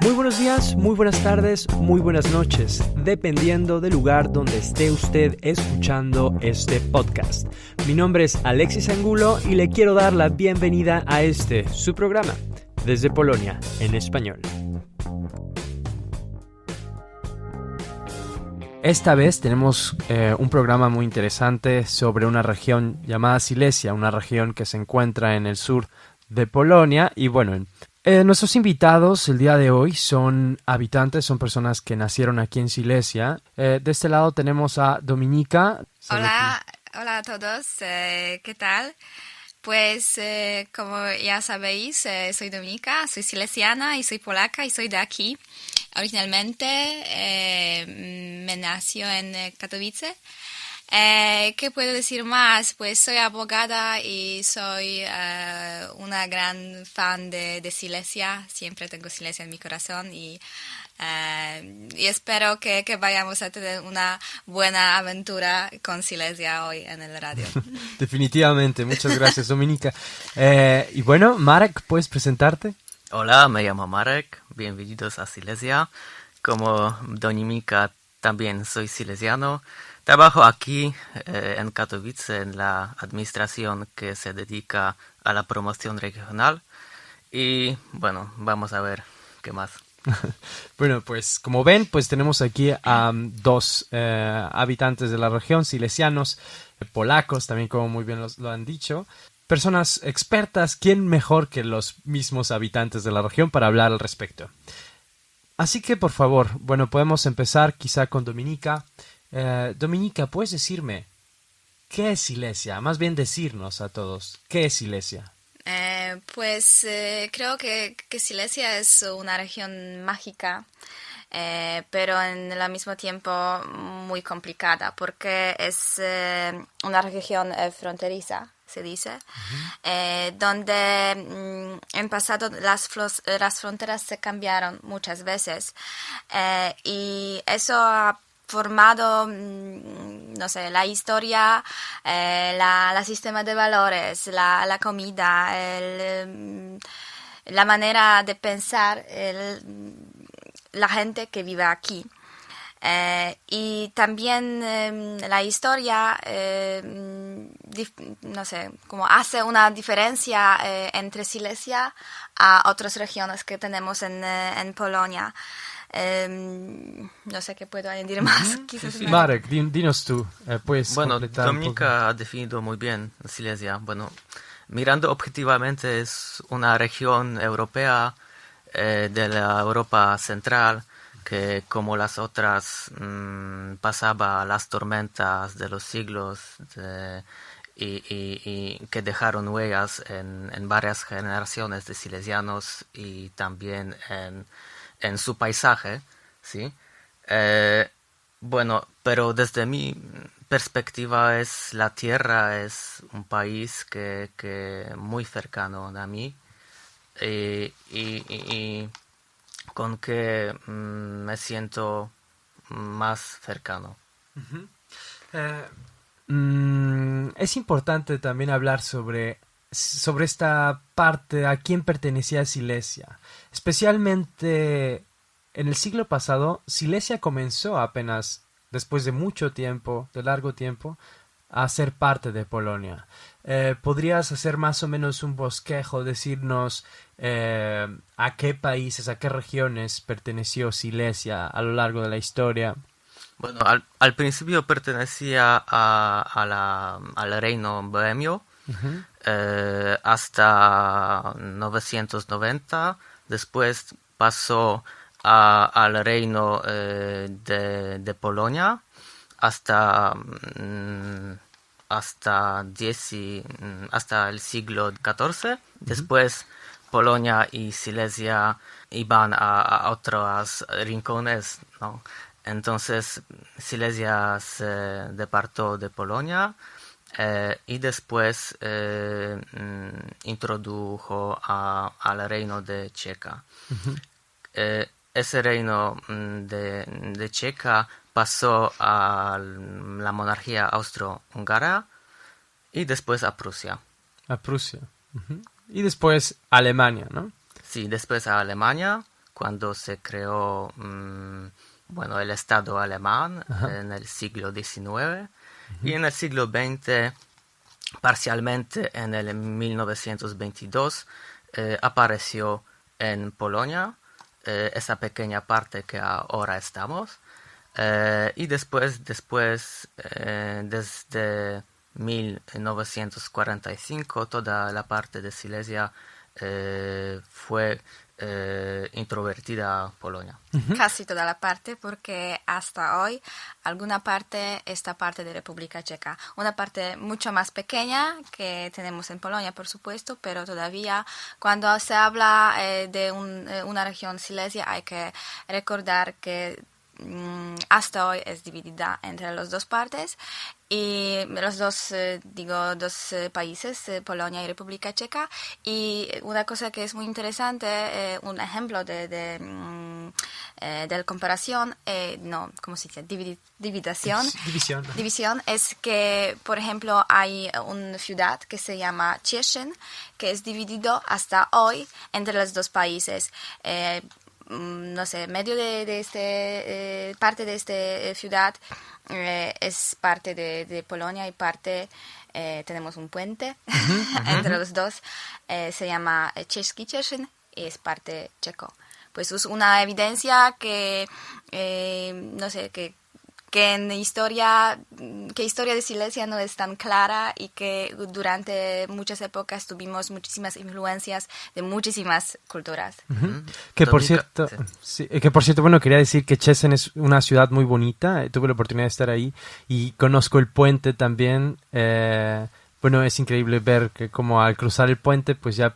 Muy buenos días, muy buenas tardes, muy buenas noches, dependiendo del lugar donde esté usted escuchando este podcast. Mi nombre es Alexis Angulo y le quiero dar la bienvenida a su programa, Desde Polonia, en español. Esta vez tenemos un programa muy interesante sobre una región llamada Silesia, una región que se encuentra en el sur de Polonia. Y bueno, nuestros invitados el día de hoy son personas que nacieron aquí en Silesia. De este lado tenemos a Dominika. Hola a todos, ¿qué tal? Pues como ya sabéis, soy Dominika, soy silesiana y soy polaca y soy de aquí. Originalmente me nació en Katowice. ¿Qué puedo decir más? Pues soy abogada y soy una gran fan de Silesia. Siempre tengo Silesia en mi corazón y espero que vayamos a tener una buena aventura con Silesia hoy en el radio. Definitivamente, muchas gracias, Dominika. Y bueno, Marek, ¿puedes presentarte? Hola, me llamo Marek, bienvenidos a Silesia. Como Dominika, también soy silesiano. Trabajo aquí en Katowice en la administración que se dedica a la promoción regional y bueno, vamos a ver qué más. Bueno, pues como ven, pues tenemos aquí a dos habitantes de la región, silesianos, polacos, también como muy bien lo han dicho. Personas expertas, ¿quién mejor que los mismos habitantes de la región para hablar al respecto? Así que, por favor, bueno, podemos empezar quizá con Dominika. Dominika, ¿puedes decirme qué es Silesia? Más bien decirnos a todos, ¿qué es Silesia? Pues creo que Silesia es una región mágica, pero en el mismo tiempo muy complicada, porque es una región fronteriza, se dice, donde en pasado las fronteras se cambiaron muchas veces y eso ha formado, no sé, la historia, la sistema de valores, la comida, la manera de pensar, la gente que vive aquí. Y también la historia, no sé, como hace una diferencia entre Silesia a otras regiones que tenemos en Polonia. No sé qué puedo añadir más. Sí. Marek, dinos tú, puedes Bueno, completar Dominika ha definido muy bien Silesia. Bueno, mirando objetivamente es una región europea de la Europa central que como las otras pasaba las tormentas de los siglos y que dejaron huellas en varias generaciones de silesianos y también en su paisaje, ¿sí? Bueno, pero desde mi perspectiva la tierra es un país que muy cercano a mí y con que me siento más cercano. Es importante también hablar sobre esta parte, a quién pertenecía Silesia. Especialmente en el siglo pasado, Silesia comenzó apenas después de mucho tiempo, de largo tiempo, a ser parte de Polonia. ¿Podrías hacer más o menos un bosquejo, decirnos a qué países, a qué regiones perteneció Silesia a lo largo de la historia? Bueno, al principio pertenecía al reino bohemio hasta 990. Después pasó al reino de Polonia hasta el siglo XIV. Después Polonia y Silesia iban a otros rincones, ¿no? Entonces Silesia se departió de Polonia y después introdujo al reino de Checa. Ese reino de Checa pasó a la monarquía austro-húngara y después a Prusia. A Prusia. Y después Alemania, ¿no? Sí, después a Alemania, cuando se creó el Estado alemán Ajá. en el siglo XIX y en el siglo XX, parcialmente en el 1922, apareció en Polonia, esa pequeña parte que ahora estamos. Y después desde 1945, toda la parte de Silesia fue introvertida a Polonia. Casi toda la parte, porque hasta hoy alguna parte está parte de República Checa. Una parte mucho más pequeña que tenemos en Polonia, por supuesto, pero todavía cuando se habla de una región Silesia hay que recordar que hasta hoy es dividida entre las dos partes y los dos, países, Polonia y República Checa. Y una cosa que es muy interesante, un ejemplo de comparación, ¿cómo se dice? Dividación. División. División es que, por ejemplo, hay una ciudad que se llama Cieszyn, que es dividido hasta hoy entre los dos países. No sé, medio de este parte de esta ciudad es parte de Polonia y parte tenemos un puente entre los dos, se llama Czeski Cieszyn y es parte checo. Pues es una evidencia que no sé, que en historia de Silesia no es tan clara y que durante muchas épocas tuvimos muchísimas influencias de muchísimas culturas. Que por Dominica, cierto, sí. bueno, quería decir que Chesen es una ciudad muy bonita. Tuve la oportunidad de estar ahí y conozco el puente también. Bueno, es increíble ver que como al cruzar el puente, pues ya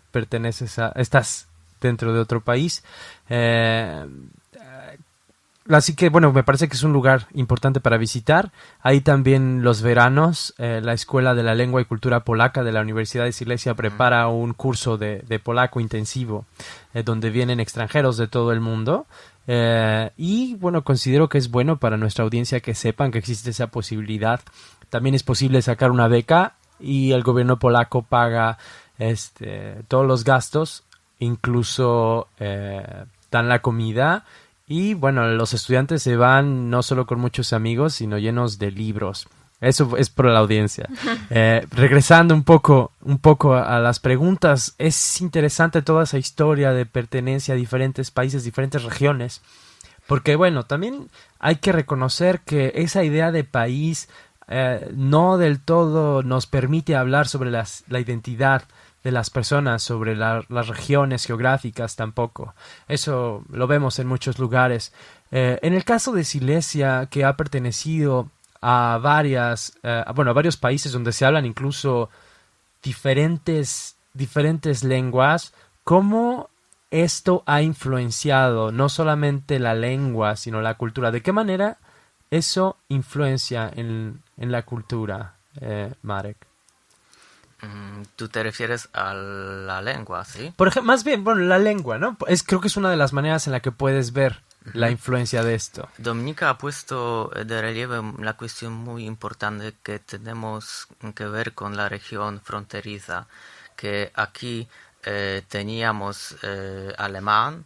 estás dentro de otro país. Así que, bueno, me parece que es un lugar importante para visitar. Ahí también los veranos, la Escuela de la Lengua y Cultura Polaca de la Universidad de Silesia prepara un curso de polaco intensivo, donde vienen extranjeros de todo el mundo. Y, bueno, considero que es bueno para nuestra audiencia que sepan que existe esa posibilidad. También es posible sacar una beca y el gobierno polaco paga todos los gastos, incluso dan la comida. Y bueno, los estudiantes se van no solo con muchos amigos, sino llenos de libros. Eso es por la audiencia. Regresando un poco a las preguntas, es interesante toda esa historia de pertenencia a diferentes países, diferentes regiones. Porque bueno, también hay que reconocer que esa idea de país no del todo nos permite hablar sobre la identidad de las personas, sobre las regiones geográficas tampoco. Eso lo vemos en muchos lugares. En el caso de Silesia, que ha pertenecido a varios países donde se hablan incluso diferentes lenguas, ¿cómo esto ha influenciado no solamente la lengua, sino la cultura? ¿De qué manera eso influencia en la cultura, Marek? Tú te refieres a la lengua, ¿sí? Por ejemplo, más bien, bueno, la lengua, ¿no? Creo que es una de las maneras en la que puedes ver la influencia de esto. Dominica ha puesto de relieve la cuestión muy importante que tenemos que ver con la región fronteriza, que aquí teníamos alemán,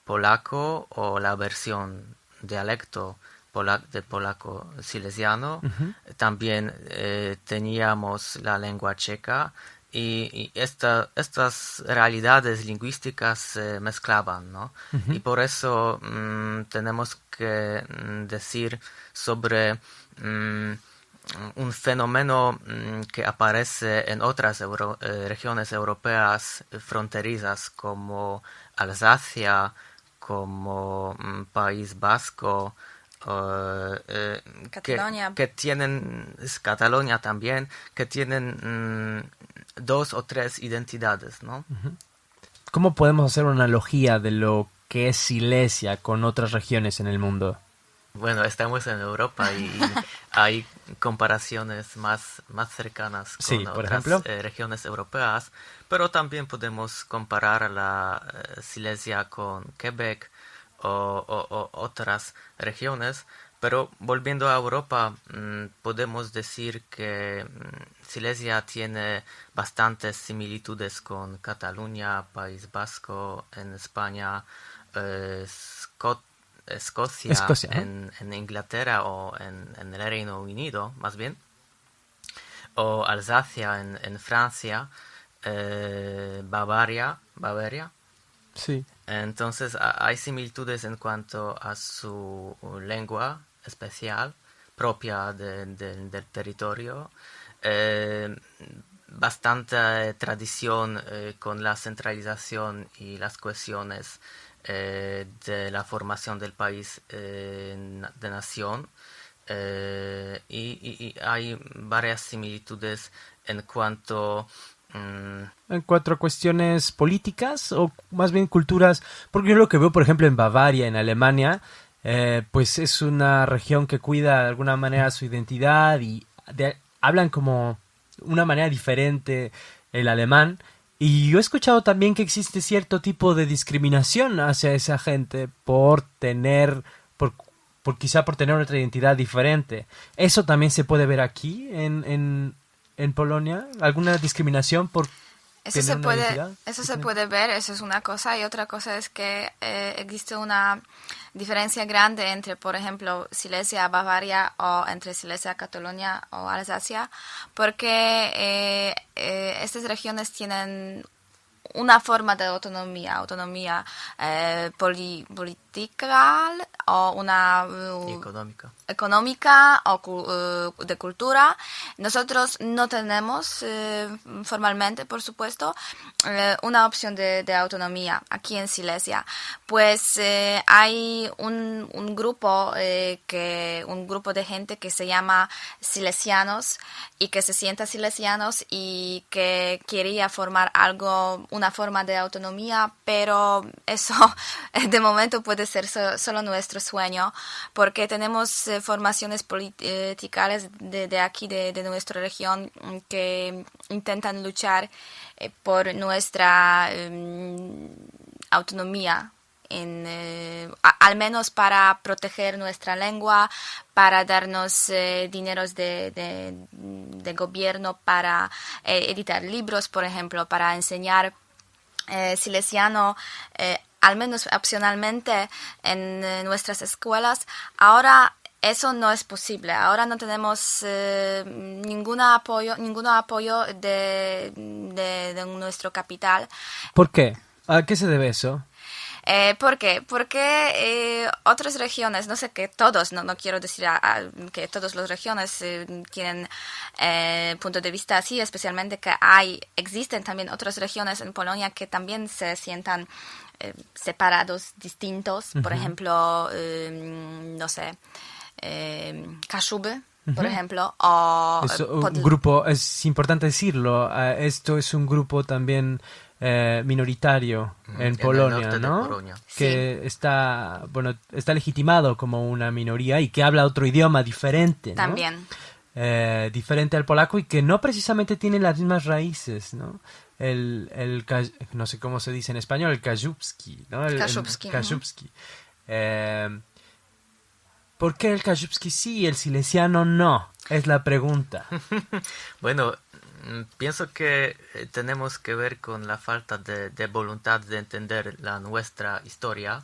polaco o la versión dialecto de polaco silesiano. También teníamos la lengua checa y estas realidades lingüísticas se mezclaban, ¿no? Y por eso tenemos que decir sobre un fenómeno que aparece en otras regiones europeas fronterizas como Alsacia, como País Vasco, Cataluña. que tienen Cataluña también, que tienen dos o tres identidades, ¿no? ¿Cómo podemos hacer una analogía de lo que es Silesia con otras regiones en el mundo? Bueno, estamos en Europa y hay comparaciones más cercanas con Sí, por otras ejemplo. Regiones europeas, pero también podemos comparar la Silesia con Quebec o otras regiones. Pero volviendo a Europa, podemos decir que Silesia tiene bastantes similitudes con Cataluña, País Vasco en España, Escocia, Escocia, ¿no? en Inglaterra o en el Reino Unido, más bien, o Alsacia en Francia, Bavaria. Sí. Entonces hay similitudes en cuanto a su lengua especial, propia del territorio, bastante tradición con la centralización y las cohesiones de la formación del país de nación. Y hay varias similitudes en cuanto En cuanto a cuestiones políticas o más bien culturas, porque yo lo que veo, por ejemplo, en Bavaria, en Alemania, pues es una región que cuida de alguna manera su identidad y hablan como una manera diferente el alemán. Y yo he escuchado también que existe cierto tipo de discriminación hacia esa gente por tener, quizá por tener otra identidad diferente. ¿Eso también se puede ver aquí en Polonia? ¿Alguna discriminación por tener una identidad Eso se diferente? puede ver, eso es una cosa, y otra cosa es que existe una diferencia grande entre, por ejemplo, Silesia, Bavaria, o entre Silesia, Cataluña o Alsacia, porque estas regiones tienen una forma de autonomía política o una económica o de cultura. Nosotros no tenemos formalmente, por supuesto, una opción de autonomía aquí en Silesia. Pues hay un grupo de gente que se llama silesianos y que se sienta silesianos y que quería formar una forma de autonomía, pero eso de momento puede ser solo nuestro sueño, porque tenemos formaciones políticas de aquí, de nuestra región, que intentan luchar por nuestra autonomía. Al menos para proteger nuestra lengua, para darnos dineros de gobierno, para editar libros, por ejemplo, para enseñar silesiano, al menos opcionalmente en nuestras escuelas. Ahora eso no es posible. Ahora no tenemos ningún apoyo de nuestro capital. ¿Por qué? ¿A qué se debe eso? ¿Por qué? Porque otras regiones, no sé que todos, no quiero decir que todas las regiones tienen punto de vista así, especialmente que existen también otras regiones en Polonia que también se sientan separados, distintos. Por ejemplo, no sé, Kashuby, por ejemplo, o Un grupo, es importante decirlo, esto es un grupo también minoritario en Polonia, el norte ¿no? de Polonia. Que está legitimado como una minoría y que habla otro idioma diferente, ¿no? También. Diferente al polaco y que no precisamente tiene las mismas raíces, ¿no? No sé cómo se dice en español, el kaszubski, ¿no? Kaszubski. ¿Por qué el kaszubski sí y el silesiano no? Es la pregunta. Bueno, pienso que tenemos que ver con la falta de voluntad de entender nuestra historia,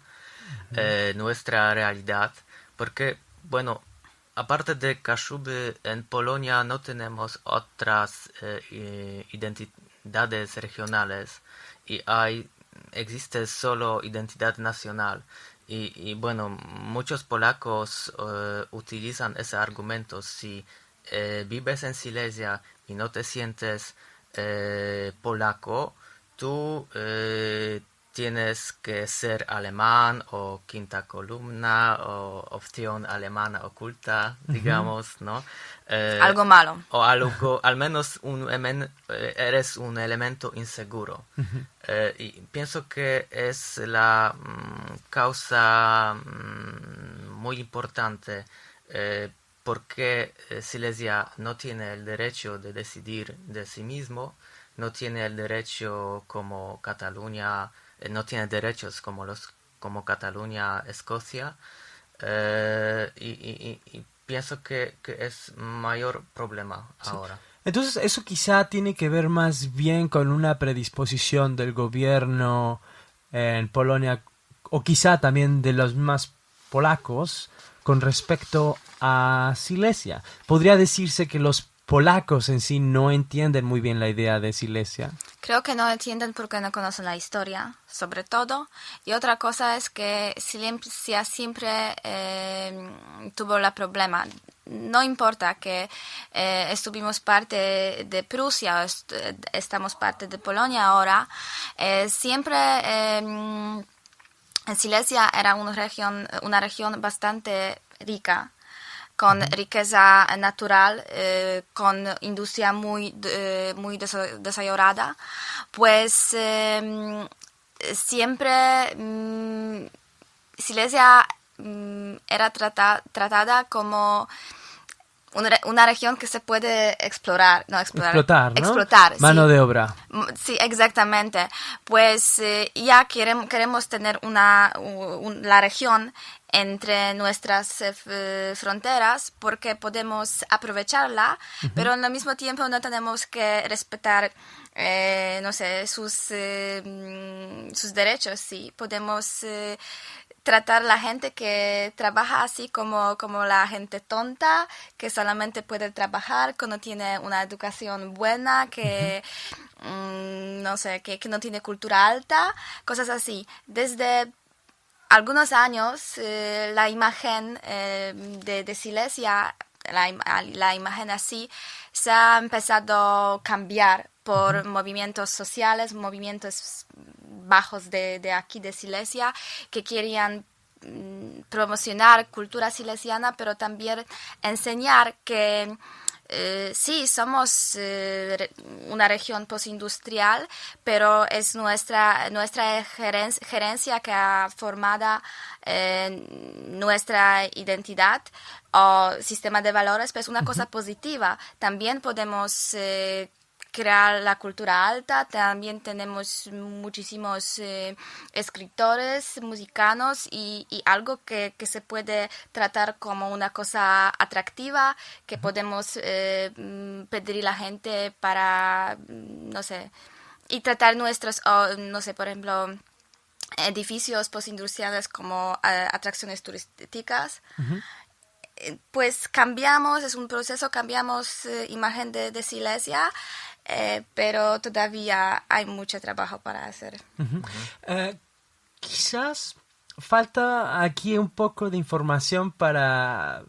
nuestra realidad, porque, bueno, aparte de Kashuby, en Polonia no tenemos otras identidades regionales y existe solo identidad nacional. Y bueno, muchos polacos utilizan ese argumento. Si vives en Silesia y no te sientes polaco, tú tienes que ser alemán o quinta columna o opción alemana oculta, digamos, ¿no? Algo malo. O algo, al menos eres un elemento inseguro. Y pienso que es la causa muy importante porque Silesia no tiene el derecho de decidir de sí mismo, no tiene el derecho como Cataluña, no tiene derechos como Cataluña, Escocia, y pienso que es mayor problema ahora. Entonces eso quizá tiene que ver más bien con una predisposición del gobierno en Polonia o quizá también de los más polacos con respecto a Silesia. ¿Podría decirse que los polacos en sí no entienden muy bien la idea de Silesia? Creo que no entienden porque no conocen la historia, sobre todo. Y otra cosa es que Silesia siempre tuvo el problema. No importa que estuvimos parte de Prusia o estamos parte de Polonia ahora, siempre Silesia era una región bastante rica, con riqueza natural, con industria muy desarrollada, pues siempre Silesia era tratada como una región que se puede explotar, ¿no? Explotar, mano sí. de obra. Sí, exactamente. Pues ya queremos tener la región entre nuestras fronteras porque podemos aprovecharla, pero al mismo tiempo no tenemos que respetar, no sé, sus derechos, sí. Podemos tratar a la gente que trabaja así como la gente tonta, que solamente puede trabajar, que no tiene una educación buena, que no sé, que no tiene cultura alta, cosas así. Desde algunos años la imagen de Silesia, la imagen así, se ha empezado a cambiar por movimientos sociales, movimientos bajos de aquí de Silesia, que querían promocionar cultura silesiana, pero también enseñar que sí, somos una región postindustrial, pero es nuestra gerencia que ha formado nuestra identidad o sistema de valores, pues una cosa positiva. También podemos crear la cultura alta, también tenemos muchísimos escritores, musicanos y algo que se puede tratar como una cosa atractiva, que podemos pedir a la gente para, no sé, y tratar nuestros, no sé, por ejemplo, edificios postindustriales como atracciones turísticas. Pues cambiamos, es un proceso, cambiamos imagen de Silesia, pero todavía hay mucho trabajo para hacer. Quizás falta aquí un poco de información para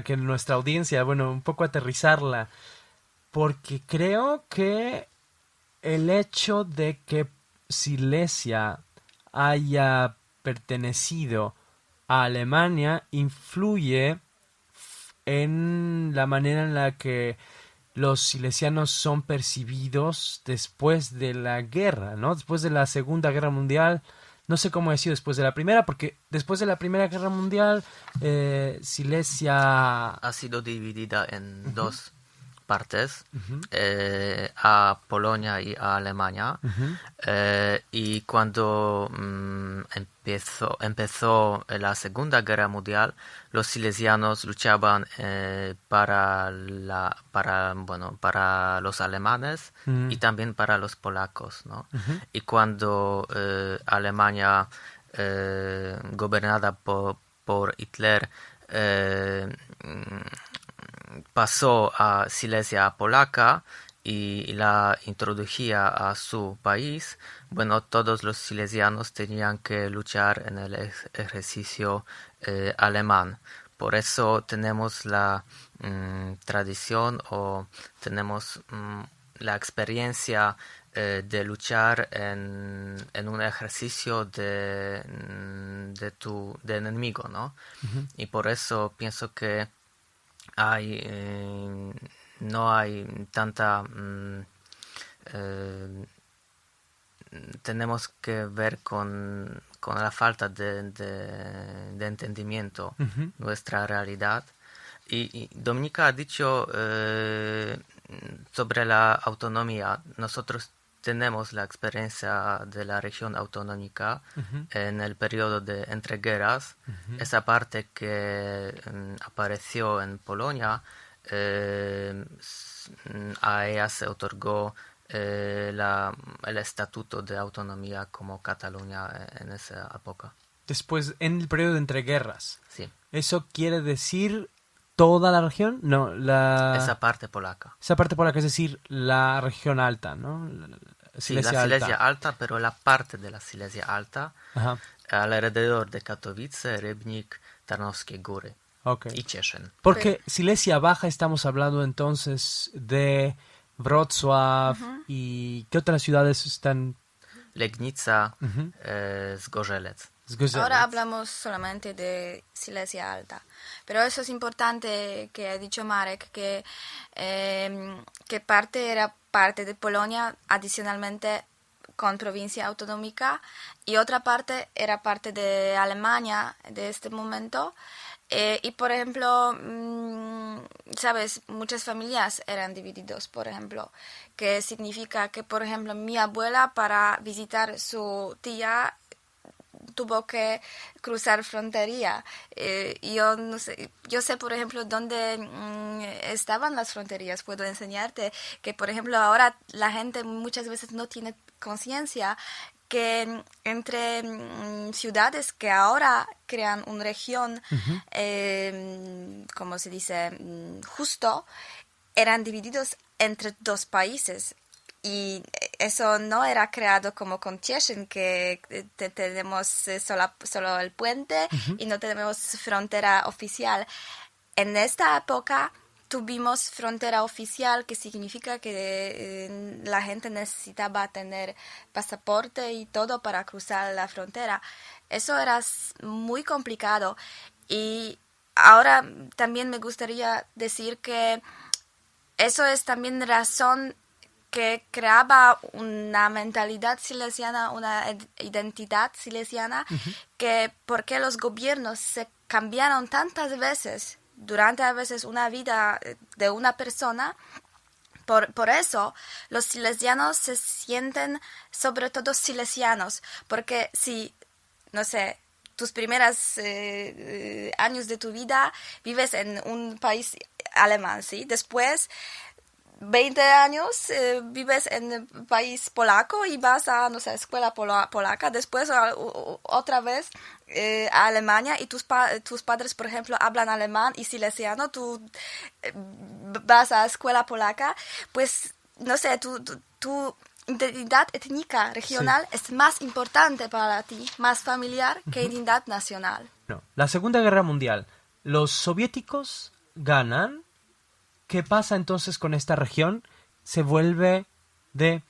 que nuestra audiencia, bueno, un poco aterrizarla, porque creo que el hecho de que Silesia haya pertenecido a Alemania influye en la manera en la que los silesianos son percibidos después de la guerra, ¿no? Después de la Segunda Guerra Mundial, no sé cómo ha sido después de la Primera, porque después de la Primera Guerra Mundial, Silesia ha sido dividida en dos partes, a Polonia y a Alemania. Y cuando empezó la Segunda Guerra Mundial, los silesianos luchaban para los alemanes y también para los polacos, ¿no? Y cuando Alemania, gobernada por Hitler, pasó a Silesia polaca y la introducía a su país, bueno, todos los silesianos tenían que luchar en el ejercicio alemán. Por eso tenemos la tradición o tenemos la experiencia de luchar en un ejercicio de enemigo, ¿no? Y por eso pienso que no hay tanta tenemos que ver con la falta de entendimiento nuestra realidad. Y Dominika ha dicho sobre la autonomía. Nosotros tenemos la experiencia de la región autonómica en el periodo de entreguerras. Esa parte que apareció en Polonia, a ella se otorgó el estatuto de autonomía como Cataluña en esa época. Después, en el periodo de entreguerras. Sí, ¿Eso quiere decir toda la región? No, esa parte polaca. esa parte polaca, es decir, la región alta, ¿no? Sí, la Silesia alta, pero la parte de la Silesia alta, Ajá, alrededor de Katowice, Rybnik, Tarnowskie Góry ok. y Cieszyn. Porque Silesia Baja estamos hablando entonces de Wrocław y ¿qué otras ciudades están? Legnica, Ujú. Zgorzelec. Zgorzelec. Ahora hablamos solamente de Silesia Alta, pero eso es importante que ha dicho Marek, que parte era parte de Polonia adicionalmente con provincia autonómica y otra parte era parte de Alemania de este momento. Y por ejemplo, sabes, muchas familias eran divididos, por ejemplo, que significa que, por ejemplo, mi abuela para visitar su tía tuvo que cruzar frontería. Yo no sé, yo sé, por ejemplo, dónde estaban las fronterías. Puedo enseñarte que, por ejemplo, ahora la gente muchas veces no tiene conciencia que entre ciudades que ahora crean una región, como se dice, justo, eran divididos entre dos países. Y eso no era creado como con Cieszyn, que tenemos solo el puente y no tenemos frontera oficial. En esta época tuvimos frontera oficial, que significa que la gente necesitaba tener pasaporte y todo para cruzar la frontera. Eso era muy complicado. Y ahora también me gustaría decir que eso es también razón que creaba una mentalidad silesiana, una identidad silesiana, que porque los gobiernos se cambiaron tantas veces durante a veces una vida de una persona, por eso los silesianos se sienten sobre todo silesianos, porque si, no sé, tus primeros años de tu vida vives en un país alemán, ¿sí? Después 20 años vives en el país polaco y vas a, no sé, escuela polaca, después otra vez a Alemania y tus padres, por ejemplo, hablan alemán y silesiano, tú vas a escuela polaca, pues, no sé, tu identidad étnica regional es más importante para ti, más familiar que identidad nacional. No. La Segunda Guerra Mundial, los soviéticos ganan. ¿Qué pasa entonces con esta región? Se vuelve de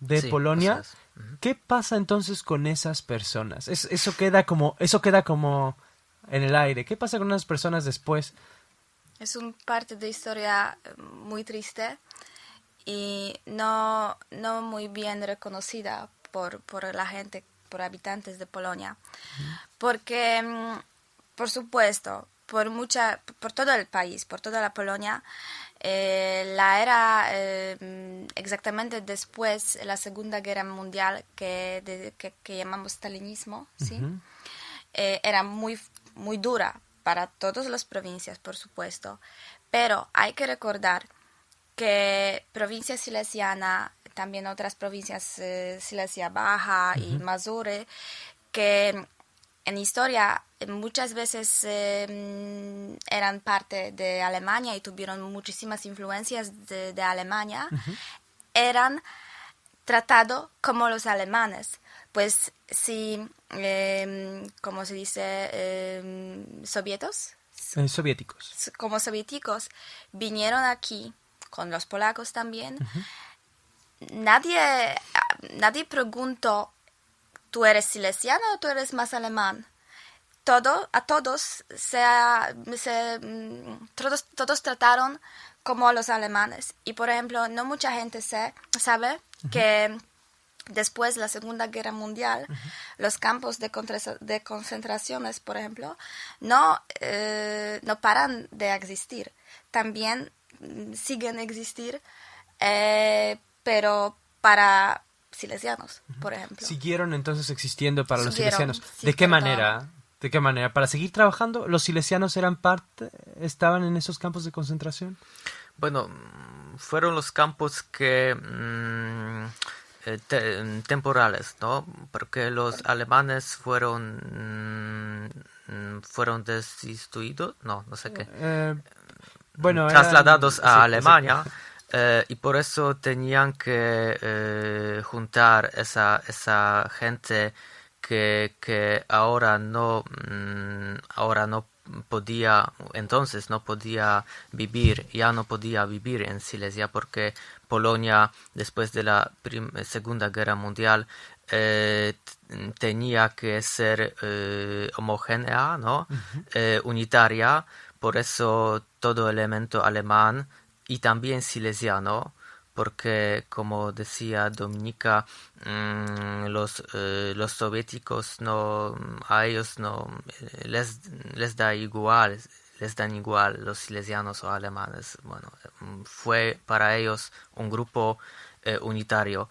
Sí, Polonia. eso es. ¿Qué pasa entonces con esas personas? Eso queda como en el aire. ¿Qué pasa con esas personas después? Es una parte de historia muy triste y no muy bien reconocida por la gente, por habitantes de Polonia. Porque, por supuesto, por todo el país, por toda la Polonia, la era exactamente después de la Segunda Guerra Mundial que llamamos stalinismo, ¿sí? Era muy, muy dura para todas las provincias, por supuesto, pero hay que recordar que provincia silesiana, también otras provincias, Silesia Baja y Mazure, que en historia muchas veces eran parte de Alemania y tuvieron muchísimas influencias de Alemania, eran tratados como los alemanes. Pues si, ¿cómo se dice? Soviéticos. Como soviéticos vinieron aquí, con los polacos también, nadie preguntó, ¿tú eres silesiano o tú eres más alemán? A todos todos trataron como a los alemanes. Y por ejemplo, no mucha gente sabe que después de la Segunda Guerra Mundial, los campos de concentraciones, por ejemplo, no paran de existir. También siguen existir, pero para silesianos, por ejemplo. Siguieron entonces existiendo para los Siguieron, silesianos. sí, ¿De qué pero manera? ¿De qué manera? ¿Para seguir trabajando? ¿Los silesianos estaban en esos campos de concentración? Bueno, fueron los campos que temporales, ¿no? Porque los alemanes fueron destituidos, no sé qué, Bueno, trasladados eran, a sí, Alemania. Y por eso tenían que juntar esa gente que ahora no podía, entonces no podía vivir, ya no podía vivir en Silesia porque Polonia, después de la Segunda Guerra Mundial, tenía que ser homogénea, ¿no? Unitaria. Por eso todo elemento alemán y también silesiano, porque como decía Dominica, los soviéticos a ellos no les dan igual los silesianos o alemanes. Bueno, fue para ellos un grupo unitario.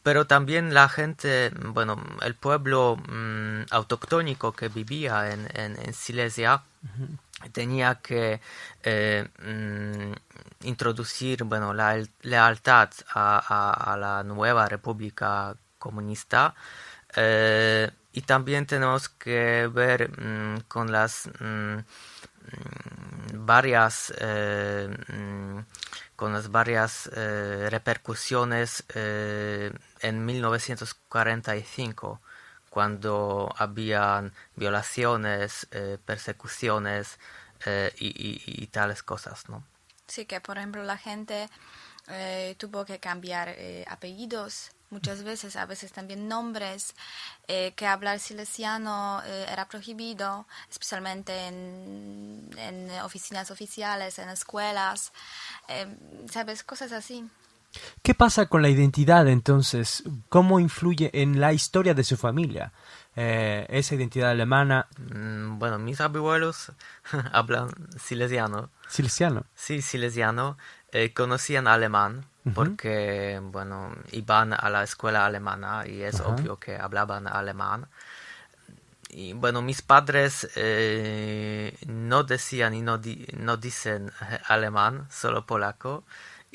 Pero también la gente, bueno, el pueblo autóctono que vivía en Silesia tenía que introducir, bueno, la lealtad a la nueva república comunista. Y también tenemos que ver con las varias repercusiones en 1945, cuando habían violaciones, persecuciones y tales cosas, ¿no? Sí, que por ejemplo la gente tuvo que cambiar apellidos muchas veces, a veces también nombres, que hablar silesiano era prohibido, especialmente en oficinas oficiales, en escuelas, ¿sabes? Cosas así. ¿Qué pasa con la identidad entonces? ¿Cómo influye en la historia de su familia? Esa identidad alemana. Bueno, mis abuelos hablan silesiano. Silesiano. Sí, silesiano. Conocían alemán porque, bueno, iban a la escuela alemana y es obvio que hablaban alemán. Y bueno, mis padres no decían y no dicen alemán, solo polaco.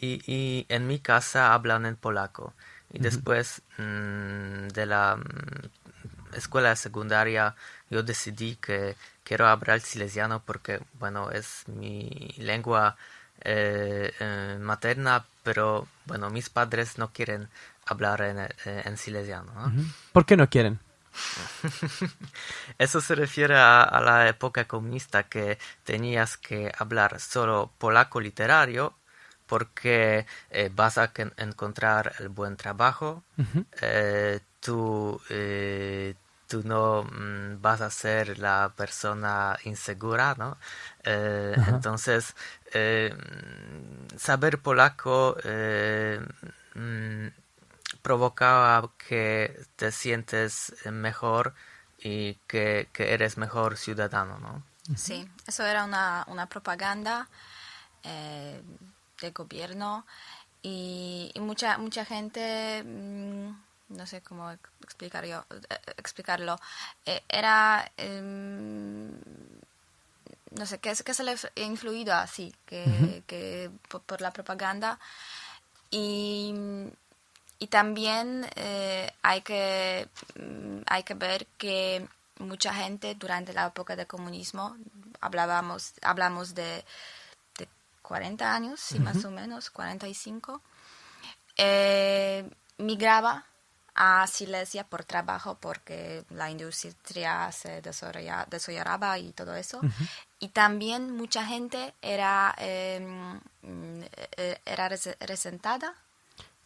Y en mi casa hablan en polaco. Y después de la escuela secundaria yo decidí que quiero hablar silesiano porque, bueno, es mi lengua materna, pero, bueno, mis padres no quieren hablar en silesiano, ¿no? ¿Por qué no quieren? Eso se refiere a la época comunista, que tenías que hablar solo polaco literario porque vas a encontrar el buen trabajo. Tú no vas a ser la persona insegura, ¿no? Entonces, saber polaco provocaba que te sientes mejor y que eres mejor ciudadano, ¿no? Sí, eso era una propaganda del gobierno y mucha gente, no sé cómo explicarlo, era, no sé, que se le ha influido así, que por la propaganda. Y también hay que ver que mucha gente durante la época del comunismo, hablamos de 40 años, sí, más o menos, 45, migraba a Silesia por trabajo porque la industria se desarrollaba y todo eso. Y también mucha gente era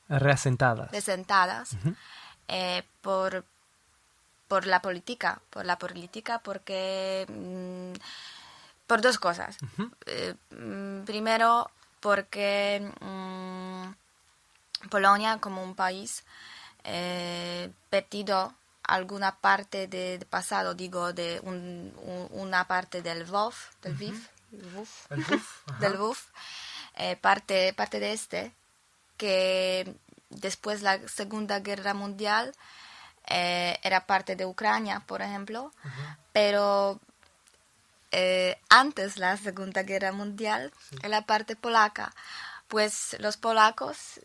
resentadas por la política, porque por dos cosas. Primero, porque Polonia como un país perdido alguna parte del pasado, digo, de una parte del Lvov, parte de que después de la Segunda Guerra Mundial era parte de Ucrania, por ejemplo, pero antes la Segunda Guerra Mundial, en la parte polaca. Pues los polacos,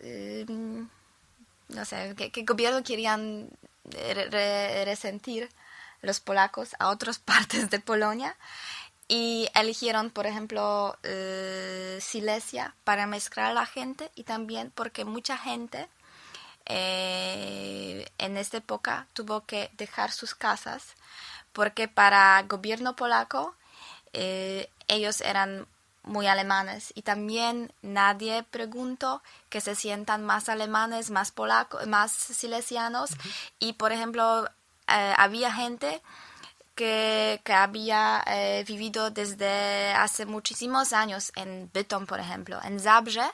no sé, ¿qué gobierno querían resentir los polacos a otras partes de Polonia? Y eligieron, por ejemplo, Silesia para mezclar a la gente, y también porque mucha gente en esta época tuvo que dejar sus casas, porque para el gobierno polaco ellos eran muy alemanes, y también nadie preguntó que se sientan más alemanes, más polacos, más silesianos. Y por ejemplo había gente que había vivido desde hace muchísimos años en Bytom, por ejemplo, en Zabrze,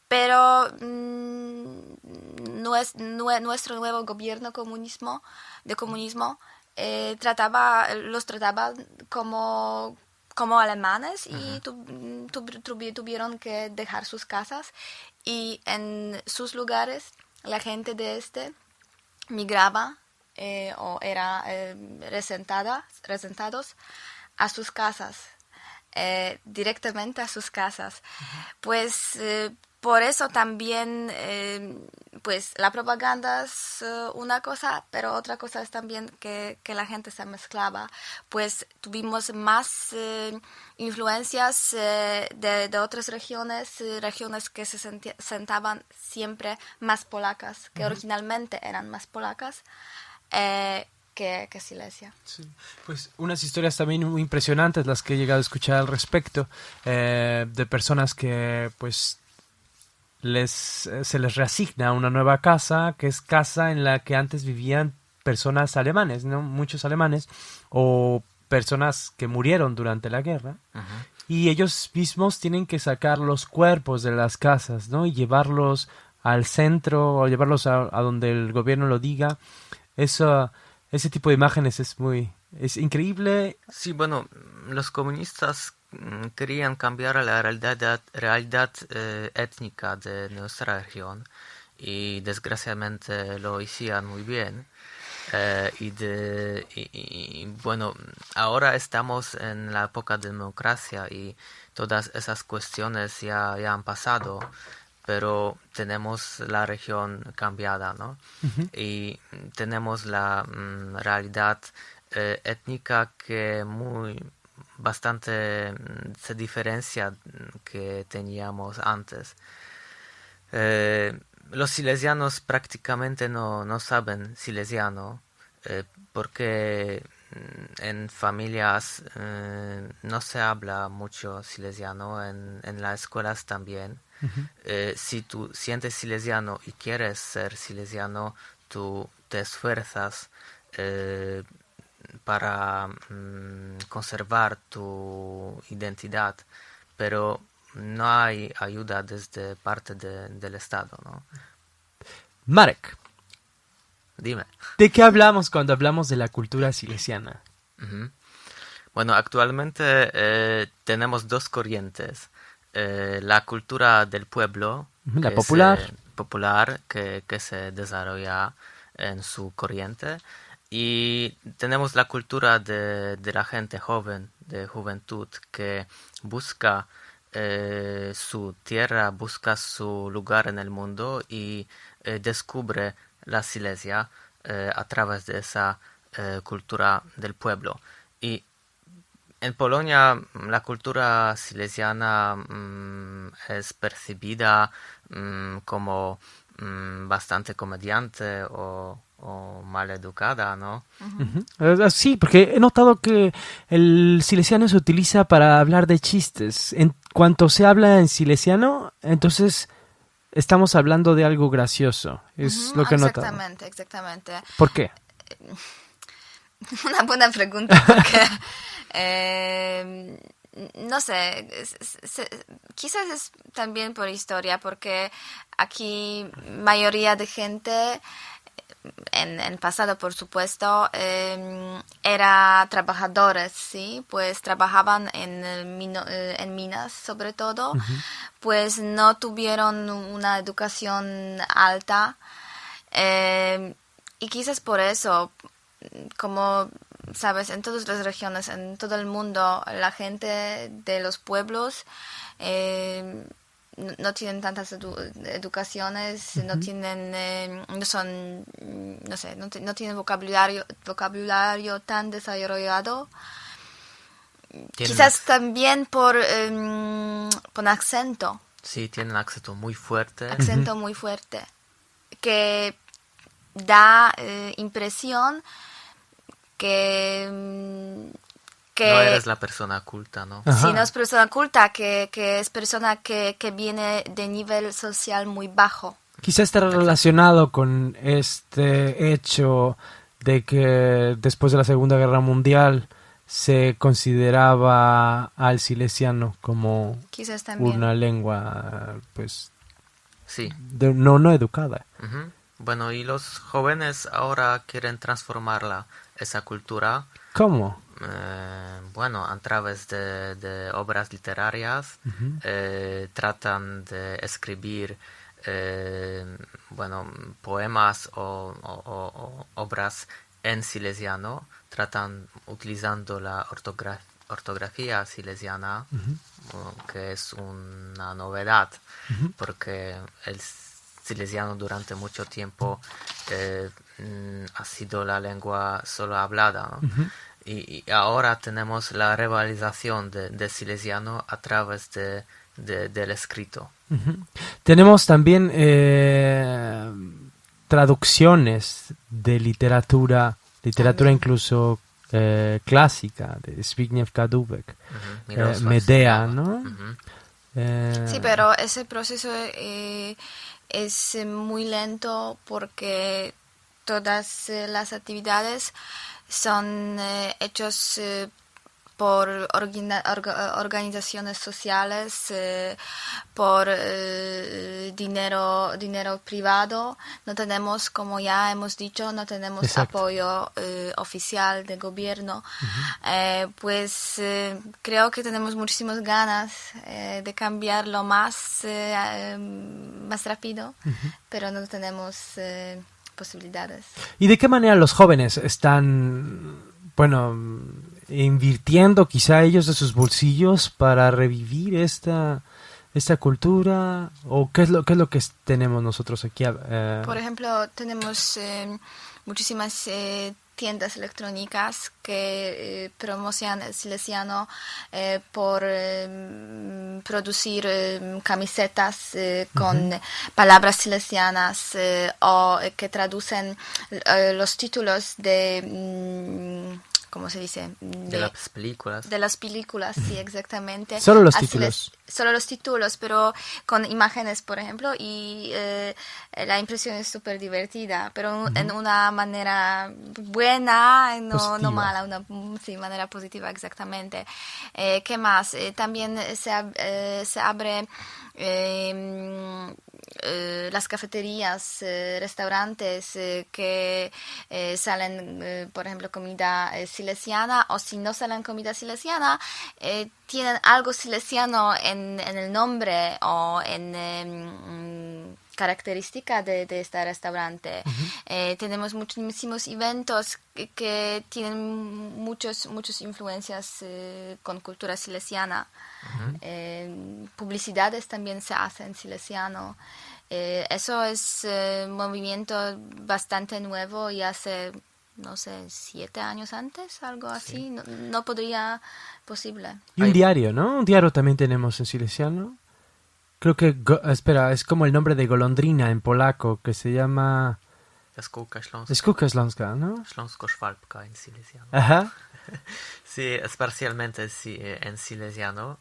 pero nuestro nuevo gobierno de comunismo los trataba como alemanes, y tuvieron que dejar sus casas, y en sus lugares la gente de migraba o era resentados a sus casas, directamente a sus casas. Pues por eso también pues la propaganda es una cosa, pero otra cosa es también que la gente se mezclaba. Pues tuvimos más influencias de otras regiones que se sentaban siempre más polacas, que originalmente eran más polacas que Silesia. Sí. Pues unas historias también muy impresionantes las que he llegado a escuchar al respecto, de personas que pues se les reasigna una nueva casa, que es casa en la que antes vivían personas alemanes, ¿no? Muchos alemanes, o personas que murieron durante la guerra. Y ellos mismos tienen que sacar los cuerpos de las casas, ¿no? Y llevarlos al centro, o llevarlos a donde el gobierno lo diga. Ese tipo de imágenes es increíble. Sí, bueno, los comunistas querían cambiar la realidad étnica de nuestra región, y desgraciadamente lo hicieron muy bien. Bueno, ahora estamos en la época de democracia, y todas esas cuestiones ya han pasado, pero tenemos la región cambiada, ¿no? Y tenemos la realidad étnica que bastante se diferencia que teníamos antes. Los silesianos prácticamente no saben silesiano, porque en familias no se habla mucho silesiano, en las escuelas también. Si tú sientes silesiano y quieres ser silesiano, tú te esfuerzas para conservar tu identidad, pero no hay ayuda desde parte del Estado, ¿no? Marek, Dime. ¿de qué hablamos cuando hablamos de la cultura silesiana? Bueno, actualmente tenemos dos corrientes. La cultura del pueblo, La que popular. que se desarrolla en su corriente, y tenemos la cultura de la gente joven, de juventud, que busca su tierra, busca su lugar en el mundo, y descubre la Silesia a través de esa cultura del pueblo. Y en Polonia la cultura silesiana es percibida como bastante comediante o mal educada, ¿no? Sí, porque he notado que el silesiano se utiliza para hablar de chistes. En cuanto se habla en silesiano, entonces estamos hablando de algo gracioso. Es lo que he notado. Exactamente. ¿Por qué? Una buena pregunta, porque no sé, quizás es también por historia, porque aquí mayoría de gente en pasado, por supuesto, era trabajadores, ¿sí? Pues trabajaban en minas, sobre todo. Pues no tuvieron una educación alta, y quizás por eso, como sabes, en todas las regiones, en todo el mundo, la gente de los pueblos no tienen tantas educaciones, no tienen, no son, no sé, no tienen vocabulario tan desarrollado. Quizás también por acento. Sí, tienen acento muy fuerte. Acento muy fuerte. Que da impresión que no eres la persona culta, ¿no? Si no es persona culta, que es persona que viene de nivel social muy bajo. Quizá esté relacionado con este hecho de que después de la Segunda Guerra Mundial se consideraba al silesiano como Quizás también una lengua, pues, sí, no educada. Uh-huh. Bueno, y los jóvenes ahora quieren transformarla, esa cultura. ¿Cómo? Bueno, a través de obras literarias, tratan de escribir bueno, poemas o obras en silesiano, tratan utilizando la ortografía silesiana, que es una novedad, porque el silesiano durante mucho tiempo ha sido la lengua solo hablada, ¿no? Y ahora tenemos la revalorización de silesiano a través del escrito. Tenemos también traducciones de literatura incluso clásica, de Zbigniew Kadłubek, Medea, ¿no? Sí, pero ese proceso es muy lento porque todas las actividades son hechos por organizaciones sociales, por dinero privado. No tenemos, como ya hemos dicho, no tenemos Exacto. apoyo oficial de gobierno. Pues creo que tenemos muchísimas ganas de cambiarlo más rápido, pero no tenemos posibilidades. ¿Y de qué manera los jóvenes están, bueno, invirtiendo quizá ellos de sus bolsillos para revivir esta cultura? ¿O qué es lo que tenemos nosotros aquí? Por ejemplo, tenemos muchísimas tiendas electrónicas que promocionan el silesiano por producir camisetas con palabras silesianas o que traducen los títulos de... ¿cómo se dice? De las películas. De las películas, sí, exactamente. Solo los títulos. Solo los títulos, pero con imágenes, por ejemplo, y la impresión es súper divertida, pero en una manera buena, no mala, una manera positiva, exactamente. ¿Qué más? También se abre las cafeterías, restaurantes que salen, por ejemplo, comida silesiana, o si no salen comida silesiana, tienen algo silesiano en el nombre o en característica de este restaurante. Tenemos muchísimos eventos que tienen muchas influencias con cultura silesiana. Publicidades también se hacen en silesiano. Eso es un movimiento bastante nuevo y hace, no sé, 7 años antes, algo así. No podría posible. Y un diario, ¿no? Un diario también tenemos en silesiano. Creo que, es como el nombre de golondrina en polaco, que se llama... Jaskółka Śląska. Jaskółka Śląska, ¿no? Śląsko-szwalbka en silesiano. Ajá. Sí, es parcialmente sí, en silesiano.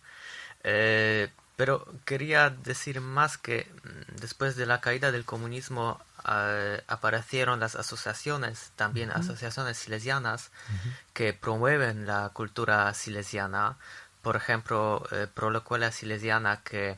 Pero quería decir más que después de la caída del comunismo aparecieron las asociaciones, también asociaciones silesianas, que promueven la cultura silesiana. Por ejemplo, Prolecuela Silesiana, que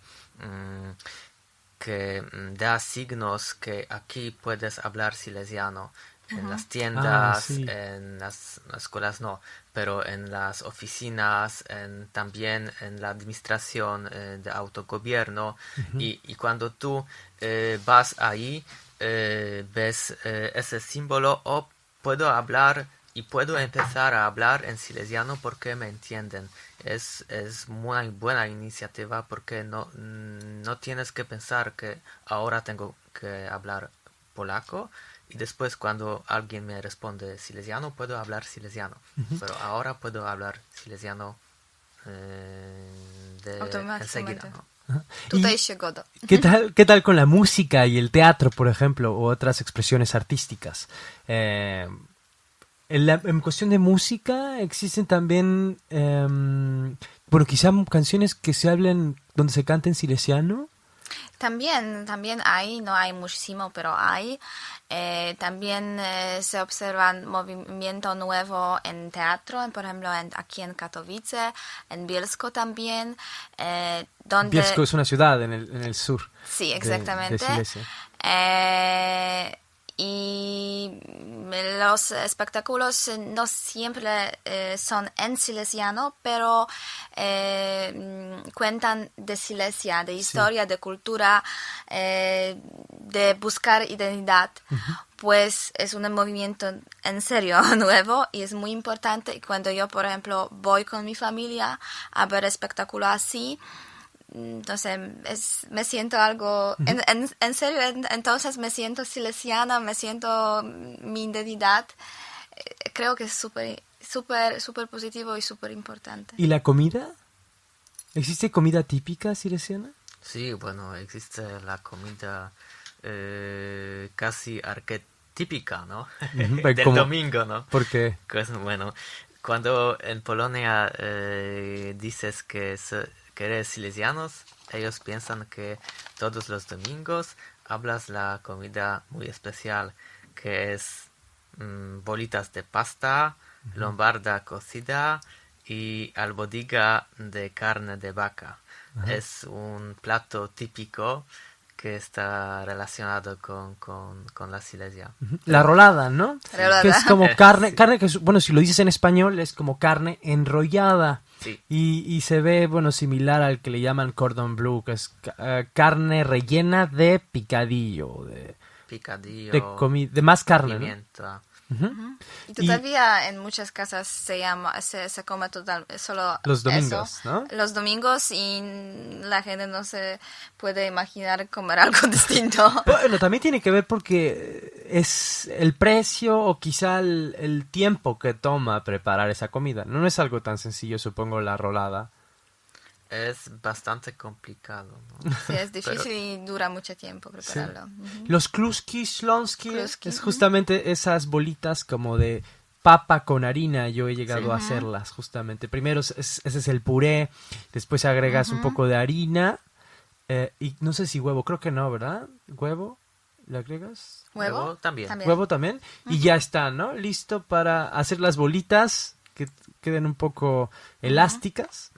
da signos que aquí puedes hablar silesiano. En las tiendas, sí. En las escuelas no, pero en las oficinas, también en la administración de autogobierno. Y cuando tú vas ahí, ves ese símbolo, o puedo hablar Y puedo empezar a hablar en silesiano porque me entienden. Es muy buena iniciativa porque no tienes que pensar que ahora tengo que hablar polaco y después cuando alguien me responde silesiano puedo hablar silesiano. Pero ahora puedo hablar silesiano Automáticamente. enseguida, ¿no? Tutaj się goda. ¿Qué tal con la música y el teatro, por ejemplo, u otras expresiones artísticas? En cuestión de música existen también, bueno, quizá canciones que se hablen donde se canta en silesiano. También hay, no hay muchísimo, pero hay. También se observa movimiento nuevo en teatro, por ejemplo, aquí en Katowice, en Bielsko también. Donde... Bielsko es una ciudad en el sur. Sí, de exactamente. Silesia. Y los espectáculos no siempre son en silesiano, pero cuentan de Silesia, de historia, sí, de cultura, de buscar identidad. Pues es un movimiento en serio nuevo y es muy importante. Y cuando yo, por ejemplo, voy con mi familia a ver espectáculos así, entonces me siento algo en serio, entonces me siento silesiana, me siento mi identidad. Creo que es súper positivo y súper importante. ¿Y la comida? ¿Existe comida típica silesiana? Sí, bueno, existe la comida casi arquetípica, ¿no? Del domingo, ¿no? ¿Por qué? Pues, bueno, cuando en Polonia dices que eres silesianos, ellos piensan que todos los domingos hablas la comida muy especial, que es bolitas de pasta, lombarda cocida y albóndiga de carne de vaca. Es un plato típico que está relacionado con la Silesia. La rolada, ¿no? Sí. Rolada. Que es como carne que, bueno, si lo dices en español, es como carne enrollada. Sí. Y se ve, bueno, similar al que le llaman cordon bleu, que es carne rellena de picadillo. De más carne, pimienta. ¿no? Y todavía en muchas casas se come solo los domingos, eso, ¿no? Los domingos, y la gente no se puede imaginar comer algo distinto. Bueno, también tiene que ver porque es el precio o quizá el tiempo que toma preparar esa comida. No es algo tan sencillo, supongo, la rolada. Es bastante complicado, ¿no? Sí, es difícil y dura mucho tiempo prepararlo. Sí. Los kluski, slonski, es justamente esas bolitas como de papa con harina. Yo he llegado a hacerlas, justamente. Primero ese es el puré, después agregas un poco de harina y no sé si huevo, creo que no, ¿verdad? ¿Huevo? ¿Le agregas? ¿Huevo? También. ¿Huevo también? Y ya está, ¿no? Listo para hacer las bolitas que queden un poco elásticas.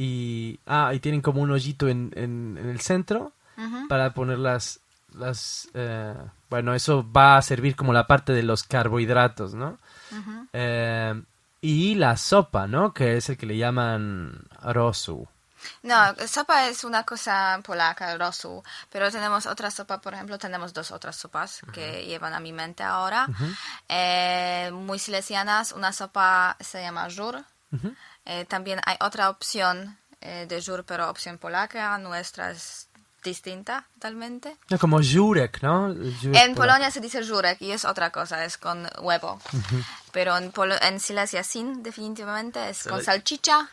Y tienen como un hoyito en el centro para poner bueno, eso va a servir como la parte de los carbohidratos, ¿no? Y la sopa, ¿no? Que es el que le llaman rosu. No, sopa es una cosa polaca, rosu, pero tenemos otra sopa, por ejemplo, tenemos dos otras sopas que llevan a mi mente ahora, muy silesianas. Una sopa se llama żur. También hay otra opción de żur, pero opción polaca. Nuestra es distinta totalmente. No, como żurek, ¿no? En Polonia se dice żurek y es otra cosa, es con huevo. Pero en Silesia sin, definitivamente, es con salchicha,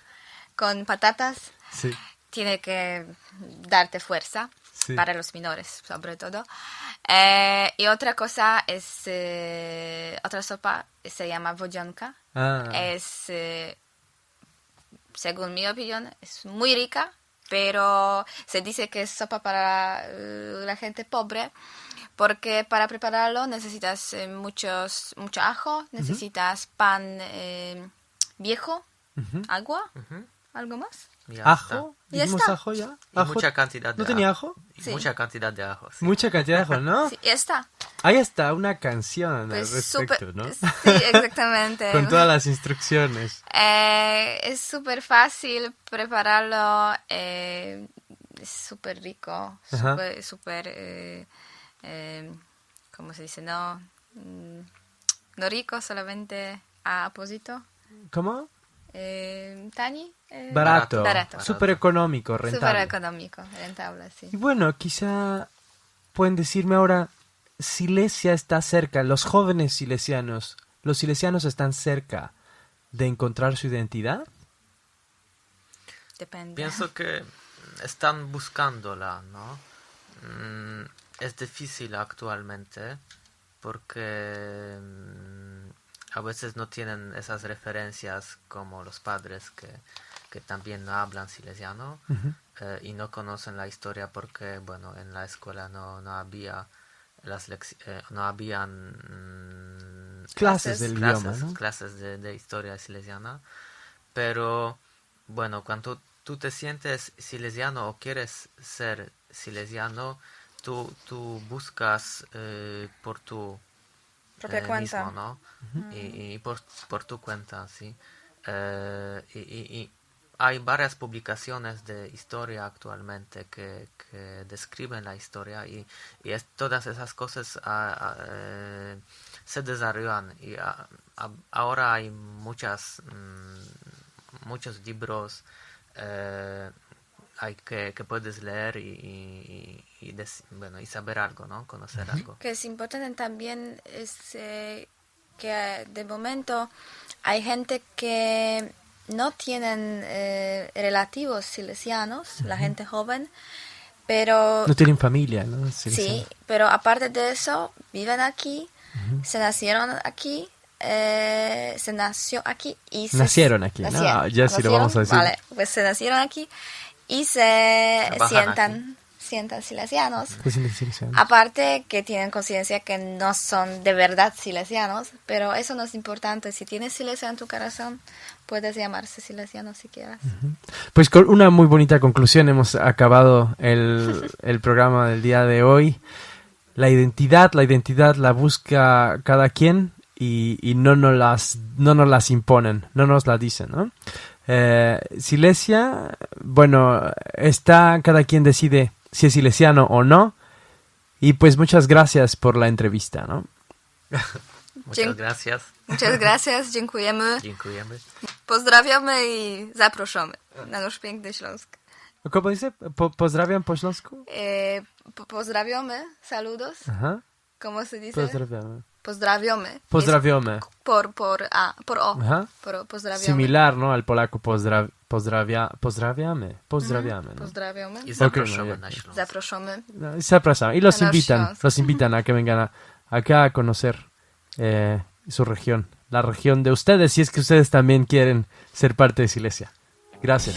con patatas. Sí. Tiene que darte fuerza, para los menores, sobre todo. Y otra cosa es, otra sopa se llama wodzionka. Es, según mi opinión, es muy rica, pero se dice que es sopa para la gente pobre, porque para prepararlo necesitas mucho ajo, necesitas pan viejo, agua, algo más. ¿Ajo? ¿Dijimos ajo ya? Y ¿Ajo? mucha cantidad de ¿No tenía ajo? Sí. Mucha cantidad de ajo. Sí. Mucha cantidad de ajo, ¿no? Sí, ya está. Ahí está una canción Pues al respecto, ¿no? Sí, exactamente. Con todas las instrucciones. Es súper fácil prepararlo, es súper rico, súper, ¿cómo se dice? No, no rico, solamente a apósito. ¿Cómo? Tani. Barato. Barato. Súper económico, rentable. Súper económico, rentable, sí. Y bueno, quizá pueden decirme ahora, Silesia está cerca, los jóvenes silesianos, los silesianos están cerca de encontrar su identidad. Depende. Pienso que están buscándola, ¿no? Es difícil actualmente porque a veces no tienen esas referencias como los padres que también no hablan silesiano y no conocen la historia porque, bueno, en la escuela no había no habían Clases del idioma, ¿no? clases de historia silesiana, pero bueno, cuando tú te sientes silesiano o quieres ser silesiano, tú buscas por tu Propia cuenta. mismo, ¿no? Y por tu cuenta, sí. Y hay varias publicaciones de historia actualmente que describen la historia y todas esas cosas se desarrollan y ahora hay muchos libros hay que puedes leer y saber algo, ¿no? Conocer algo. Que es importante también es que de momento hay gente que no tienen relativos silesianos, la gente joven, pero No tienen familia, ¿no? sí, pero aparte de eso viven aquí, se nacieron aquí, se nació aquí y Nacieron aquí, ¿no? Ya sí lo vamos a decir. Vale, pues se nacieron aquí y se bajan sientan silesianos. Pues sí, silesianos. Aparte que tienen conciencia que no son de verdad silesianos, pero eso no es importante. Si tienes silesia en tu corazón, puedes llamarse silesiano si quieras. Pues con una muy bonita conclusión hemos acabado el programa del día de hoy. La identidad la busca cada quien y no nos las imponen, no nos la dicen, ¿no? Silesia, bueno, cada quien decide si es silesiano o no. Y pues muchas gracias por la entrevista, ¿no? Muchas gracias. Muchas gracias, dziękujemy. Dziękujemy. Pozdrawiamy i zapraszamy na nasz piękny Śląsk. ¿Cómo dice? Pozdrawiam po śląsku? Pozdrawiamy, saludos. Ajá. ¿Cómo se dice? Pozdrawiamy. Pozdrawiamy. Pozdrawiamy. Por O. Ajá. Pozdrawiamy. Similar, ¿no? Al polaco pozdrawiamy. Pozdrawiamy, ¿no? Pozdrawiamy. I zapraszamy Ok, na Śląsk. Zapraszamy. No, zapraszam. Y los A nasz Śląsk. invitan a que vengan acá a conocer su región, la región de ustedes, si es que ustedes también quieren ser parte de Silesia. Gracias.